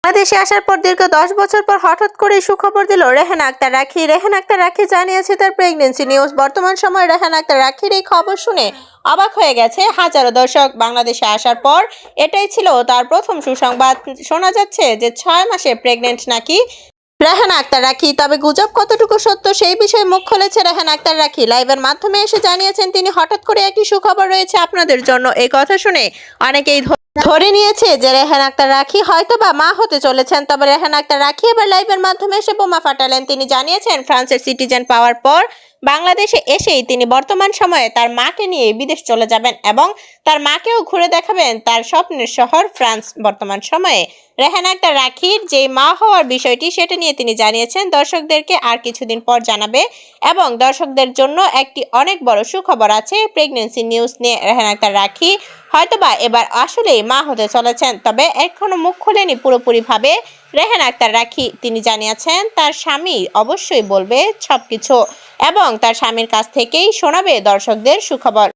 বাংলাদেশে আসার পর দীর্ঘ 10 বছর পর হঠাৎ করে সুখবর দিল রেহানা আক্তার রাখি। রেহানা আক্তার রাখি জানিয়েছে তার প্রেগন্যান্সি নিউজ। বর্তমান সময়ে রেহানা আক্তার রাখির এই খবর শুনে অবাক হয়ে গেছে হাজারো দর্শক। বাংলাদেশে আসার পর এটাই ছিল তার প্রথম সুসংবাদ। শোনা যাচ্ছে যে 6 মাসে প্রেগন্যান্ট নাকি রেহানা আক্তার রাখি। তবে গুজব কতটুকু সত্য সেই বিষয়ে মুখ খুলেছে রেহানা আক্তার রাখি। লাইভের মাধ্যমে এসে জানিয়েছেন তিনি হঠাৎ করে একটি সুখবর রয়েছে আপনাদের জন্য। এই কথা শুনে অনেকেই ধরে নিয়েছে যে রেহানা আক্তার রাখি হয়তোবা মা হতে চলেছেন। তবে রেহানা আক্তার রাখি এবার লাইভের মাধ্যমে এসে বোমা ফাটালেন। তিনি জানিয়েছেন ফ্রান্সের সিটিজেন পাওয়ার পর বাংলাদেশে এসেই তিনি বর্তমান সময়ে তার মাকে নিয়ে বিদেশ চলে যাবেন এবং তার মাকেও ঘুরে দেখাবেন তার স্বপ্নের শহর ফ্রান্স। বর্তমান সময়ে রেহানা আক্তার রাখির যে মা হওয়ার বিষয়টি সেটা নিয়ে তিনি জানিয়েছেন দর্শকদেরকে আর কিছুদিন পর জানাবে এবং দর্শকদের জন্য একটি অনেক বড় সুখবর আছে প্রেগন্যান্সি নিউজ নিয়ে। রেহানা আক্তার রাখি হয়তোবা এবার আসলেই মা হতে চলেছেন, তবে এখনো মুখ খোলেনি পুরোপুরিভাবে রেহানা আক্তার রাখি। তিনি জানিয়েছেন তার স্বামী অবশ্যই বলবে সবকিছু এবং তার স্বামীর কাছ থেকেই শোনাবে দর্শকদের সুখবর।